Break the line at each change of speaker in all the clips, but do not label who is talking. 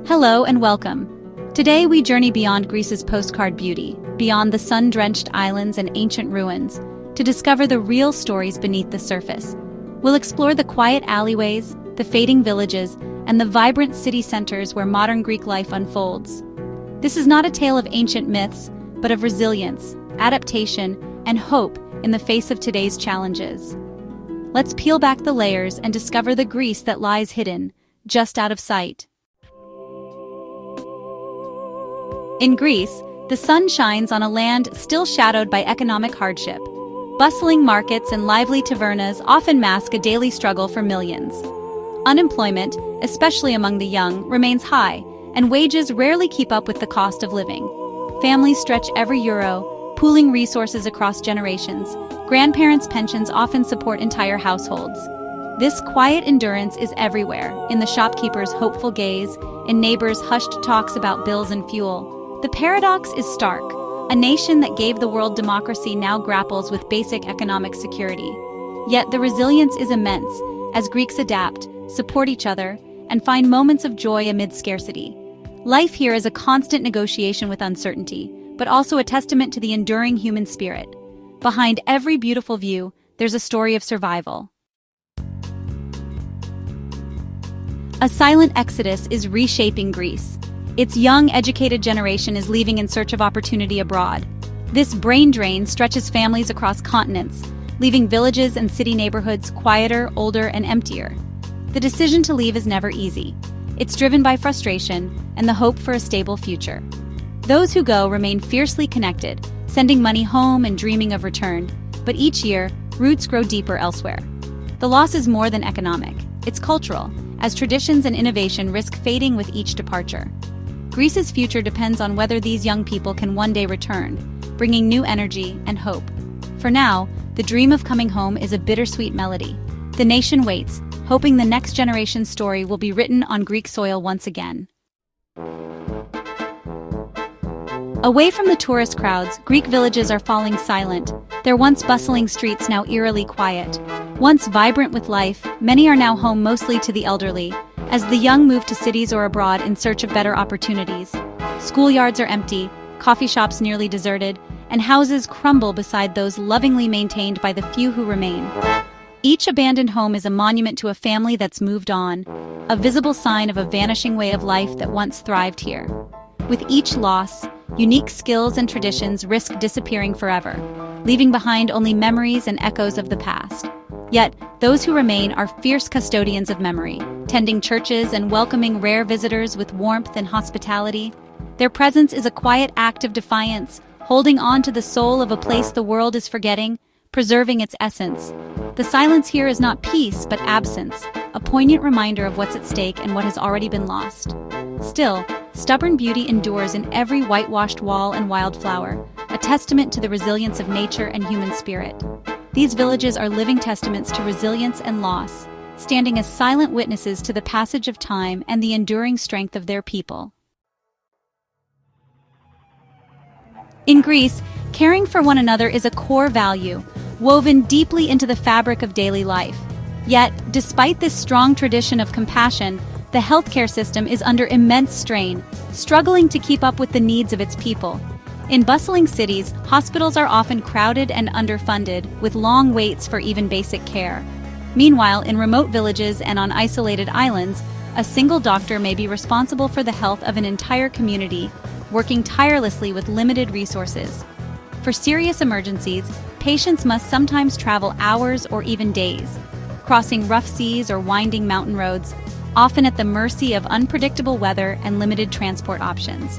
Hello and welcome. Today we journey beyond Greece's postcard beauty, beyond the sun-drenched islands and ancient ruins, to discover the real stories beneath the surface. We'll explore the quiet alleyways, the fading villages, and the vibrant city centers where modern Greek life unfolds. This is not a tale of ancient myths, but of resilience, adaptation, and hope in the face of today's challenges. Let's peel back the layers and discover the Greece that lies hidden, just out of sight. In Greece, the sun shines on a land still shadowed by economic hardship. Bustling markets and lively tavernas often mask a daily struggle for millions. Unemployment, especially among the young, remains high, and wages rarely keep up with the cost of living. Families stretch every euro, pooling resources across generations. Grandparents' pensions often support entire households. This quiet endurance is everywhere, in the shopkeeper's hopeful gaze, in neighbors' hushed talks about bills and fuel. The paradox is stark. A nation that gave the world democracy now grapples with basic economic security. Yet the resilience is immense, as Greeks adapt, support each other, and find moments of joy amid scarcity. Life here is a constant negotiation with uncertainty, but also a testament to the enduring human spirit. Behind every beautiful view, there's a story of survival. A silent exodus is reshaping Greece. Its young, educated generation is leaving in search of opportunity abroad. This brain drain stretches families across continents, leaving villages and city neighborhoods quieter, older, and emptier. The decision to leave is never easy. It's driven by frustration and the hope for a stable future. Those who go remain fiercely connected, sending money home and dreaming of return, but each year, roots grow deeper elsewhere. The loss is more than economic, it's cultural, as traditions and innovation risk fading with each departure. Greece's future depends on whether these young people can one day return, bringing new energy and hope. For now, the dream of coming home is a bittersweet melody. The nation waits, hoping the next generation's story will be written on Greek soil once again. Away from the tourist crowds, Greek villages are falling silent, their once bustling streets now eerily quiet. Once vibrant with life, many are now home mostly to the elderly, as the young move to cities or abroad in search of better opportunities. Schoolyards are empty, coffee shops nearly deserted, and houses crumble beside those lovingly maintained by the few who remain. Each abandoned home is a monument to a family that's moved on, a visible sign of a vanishing way of life that once thrived here. With each loss, unique skills and traditions risk disappearing forever, leaving behind only memories and echoes of the past. Yet, those who remain are fierce custodians of memory, tending churches and welcoming rare visitors with warmth and hospitality. Their presence is a quiet act of defiance, holding on to the soul of a place the world is forgetting, preserving its essence. The silence here is not peace, but absence, a poignant reminder of what's at stake and what has already been lost. Still, stubborn beauty endures in every whitewashed wall and wildflower, a testament to the resilience of nature and human spirit. These villages are living testaments to resilience and loss, standing as silent witnesses to the passage of time and the enduring strength of their people. In Greece, caring for one another is a core value, woven deeply into the fabric of daily life. Yet, despite this strong tradition of compassion, the healthcare system is under immense strain, struggling to keep up with the needs of its people. In bustling cities, hospitals are often crowded and underfunded, with long waits for even basic care. Meanwhile, in remote villages and on isolated islands, a single doctor may be responsible for the health of an entire community, working tirelessly with limited resources. For serious emergencies, patients must sometimes travel hours or even days, crossing rough seas or winding mountain roads, often at the mercy of unpredictable weather and limited transport options.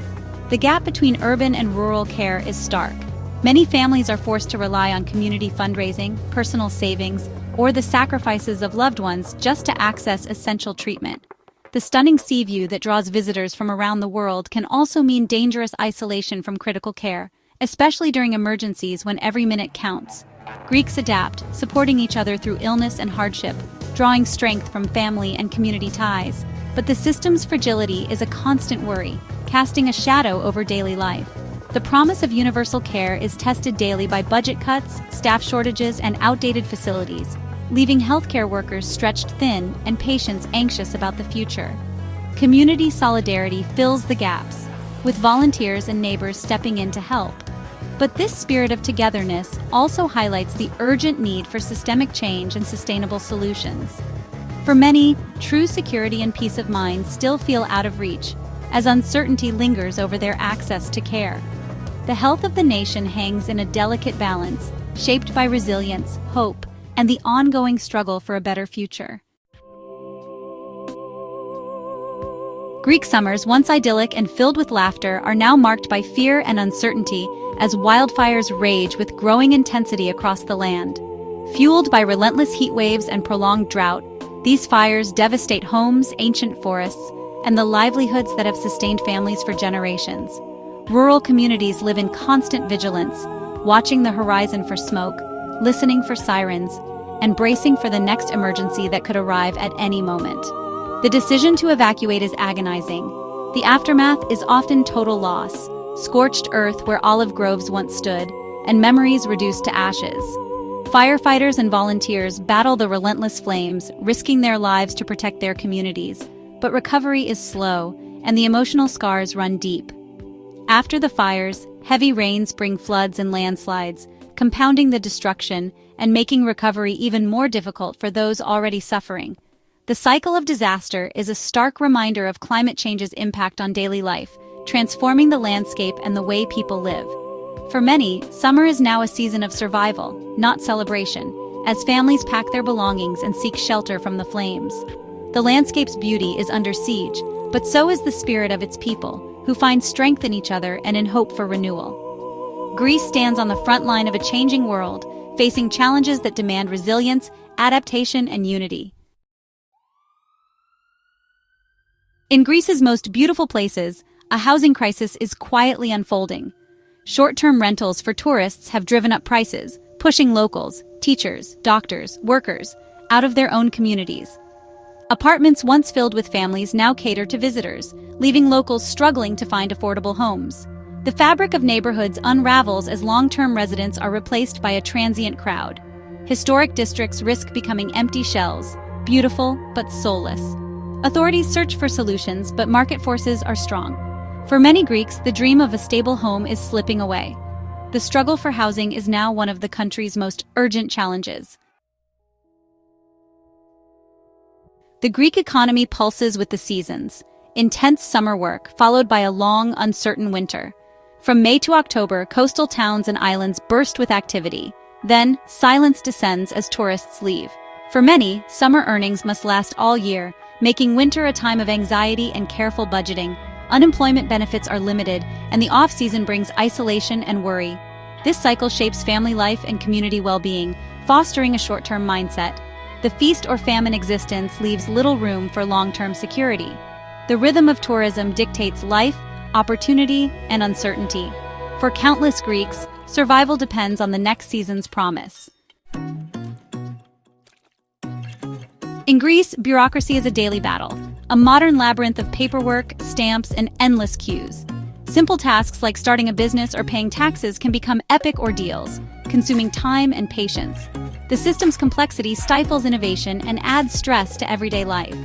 The gap between urban and rural care is stark. Many families are forced to rely on community fundraising, personal savings, or the sacrifices of loved ones just to access essential treatment. The stunning sea view that draws visitors from around the world can also mean dangerous isolation from critical care, especially during emergencies when every minute counts. Greeks adapt, supporting each other through illness and hardship, drawing strength from family and community ties. But the system's fragility is a constant worry, casting a shadow over daily life. The promise of universal care is tested daily by budget cuts, staff shortages, and outdated facilities, leaving healthcare workers stretched thin and patients anxious about the future. community solidarity fills the gaps, with volunteers and neighbors stepping in to help. But this spirit of togetherness also highlights the urgent need for systemic change and sustainable solutions. For many, true security and peace of mind still feel out of reach, as uncertainty lingers over their access to care. The health of the nation hangs in a delicate balance, shaped by resilience, hope, and the ongoing struggle for a better future. Greek summers, once idyllic and filled with laughter, are now marked by fear and uncertainty as wildfires rage with growing intensity across the land. Fueled by relentless heat waves and prolonged drought, these fires devastate homes, ancient forests, and the livelihoods that have sustained families for generations. Rural communities live in constant vigilance, watching the horizon for smoke, listening for sirens, and bracing for the next emergency that could arrive at any moment. The decision to evacuate is agonizing. The aftermath is often total loss, scorched earth where olive groves once stood, and memories reduced to ashes. Firefighters and volunteers battle the relentless flames, risking their lives to protect their communities. But recovery is slow, and the emotional scars run deep. After the fires, heavy rains bring floods and landslides, compounding the destruction and making recovery even more difficult for those already suffering. The cycle of disaster is a stark reminder of climate change's impact on daily life, transforming the landscape and the way people live. For many, summer is now a season of survival, not celebration, as families pack their belongings and seek shelter from the flames. The landscape's beauty is under siege, but so is the spirit of its people, who find strength in each other and in hope for renewal. Greece stands on the front line of a changing world, facing challenges that demand resilience, adaptation, and unity. In Greece's most beautiful places, a housing crisis is quietly unfolding. Short-term rentals for tourists have driven up prices, pushing locals, teachers, doctors, workers, out of their own communities. Apartments once filled with families now cater to visitors, leaving locals struggling to find affordable homes. The fabric of neighborhoods unravels as long-term residents are replaced by a transient crowd. Historic districts risk becoming empty shells, beautiful but soulless. Authorities search for solutions, but market forces are strong. For many Greeks, the dream of a stable home is slipping away. The struggle for housing is now one of the country's most urgent challenges. The Greek economy pulses with the seasons. Intense summer work, followed by a long, uncertain winter. From May to October, coastal towns and islands burst with activity. Then, silence descends as tourists leave. For many, summer earnings must last all year, making winter a time of anxiety and careful budgeting. Unemployment benefits are limited, and the off-season brings isolation and worry. This cycle shapes family life and community well-being, fostering a short-term mindset. The feast or famine existence leaves little room for long-term security. The rhythm of tourism dictates life, opportunity, and uncertainty. For countless Greeks, survival depends on the next season's promise. In Greece, bureaucracy is a daily battle, a modern labyrinth of paperwork, stamps, and endless queues. Simple tasks like starting a business or paying taxes can become epic ordeals, consuming time and patience. The system's complexity stifles innovation and adds stress to everyday life.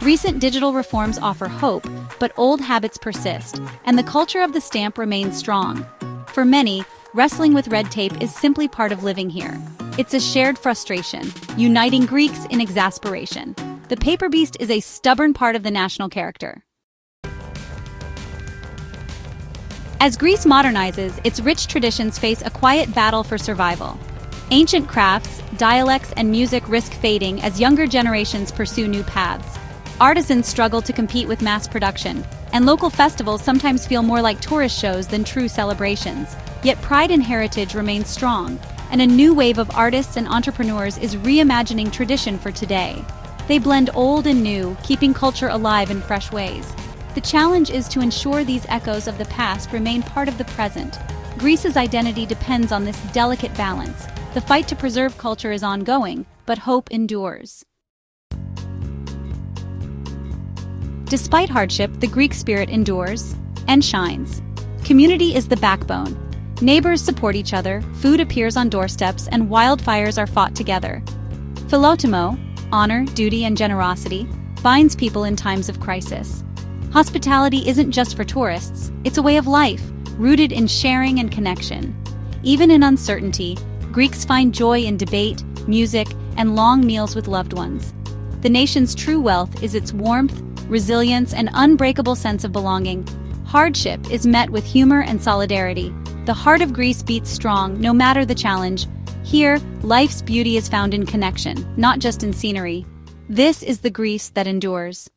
Recent digital reforms offer hope, but old habits persist, and the culture of the stamp remains strong. For many, wrestling with red tape is simply part of living here. It's a shared frustration, uniting Greeks in exasperation. The paper beast is a stubborn part of the national character. As Greece modernizes, its rich traditions face a quiet battle for survival. Ancient crafts, dialects, and music risk fading as younger generations pursue new paths. Artisans struggle to compete with mass production, and local festivals sometimes feel more like tourist shows than true celebrations. Yet pride in heritage remains strong, and a new wave of artists and entrepreneurs is reimagining tradition for today. They blend old and new, keeping culture alive in fresh ways. The challenge is to ensure these echoes of the past remain part of the present. Greece's identity depends on this delicate balance. The fight to preserve culture is ongoing, but hope endures. Despite hardship, the Greek spirit endures and shines. Community is the backbone. Neighbors support each other, food appears on doorsteps, and wildfires are fought together. Philotimo, honor, duty, and generosity, binds people in times of crisis. Hospitality isn't just for tourists, it's a way of life, rooted in sharing and connection. Even in uncertainty, Greeks find joy in debate, music, and long meals with loved ones. The nation's true wealth is its warmth, resilience, and unbreakable sense of belonging. Hardship is met with humor and solidarity. The heart of Greece beats strong, no matter the challenge. Here, life's beauty is found in connection, not just in scenery. This is the Greece that endures.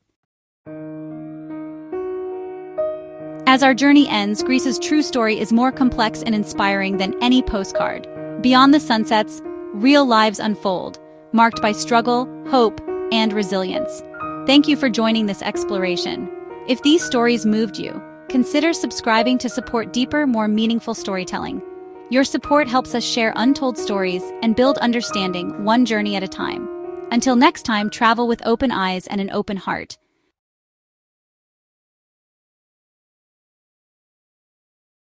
As our journey ends, Greece's true story is more complex and inspiring than any postcard. Beyond the sunsets, real lives unfold, marked by struggle, hope, and resilience. Thank you for joining this exploration. If these stories moved you, consider subscribing to support deeper, more meaningful storytelling. Your support helps us share untold stories and build understanding one journey at a time. Until next time, travel with open eyes and an open heart.